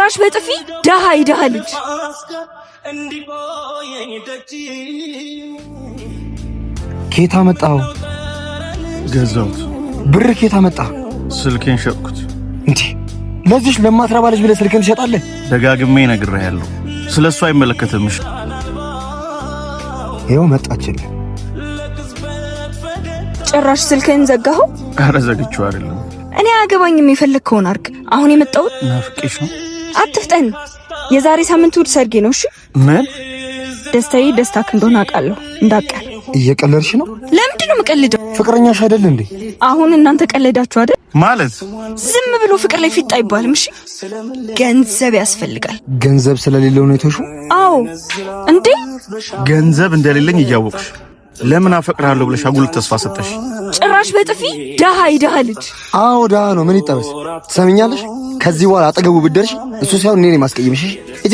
ጭራሽ በጥፊ ደሃ ይደሃ ልጅ ኬታ መጣው ገዛሁት። ብር ኬታ መጣ? ስልኬን ሸጥኩት። እንዴ ለዚህ ለማትረባ ልጅ ብለህ ስልኬን ትሸጣለህ? ደጋግሜ ነግሬሃለሁ። ስለሱ አይመለከትም። እሺ ይኸው መጣችልህ። ጭራሽ ስልኬን ዘጋኸው? ኧረ ዘግቼው አይደለም። እኔ አገባኝም፣ የፈለግከውን አድርግ። አሁን የመጣሁት ናፍቄሽ ነው። አትፍጠን። የዛሬ ሳምንት እሑድ ሰርጌ ነው። እሺ ምን? ደስታዬ ደስታክ እንደሆነ አውቃለሁ። እንዳትቀር። እየቀለድሽ ነው? ለምንድን ነው የምቀልደው? ፍቅረኛሽ አይደል እንዴ? አሁን እናንተ ቀለዳችሁ አይደል? ማለት ዝም ብሎ ፍቅር ላይ ፊት አይባልም። እሺ ገንዘብ ያስፈልጋል። ገንዘብ ስለሌለው ነው የተውሽው? አዎ። እንዴ ገንዘብ እንደሌለኝ እያወቅሽ ለምን አፈቅርሃለሁ ብለሽ አጉል ተስፋ ሰጠሽ? ጭራሽ በጥፊ ደሃ ይደሃ ልጅ። አዎ ደሃ ነው። ምን ይጠበስ? ትሰሚኛለሽ? ከዚህ በኋላ አጠገቡ ብትደርሺ እሱ ሳይሆን እኔ ነኝ ማስቀየምሽ። እሺ እጅ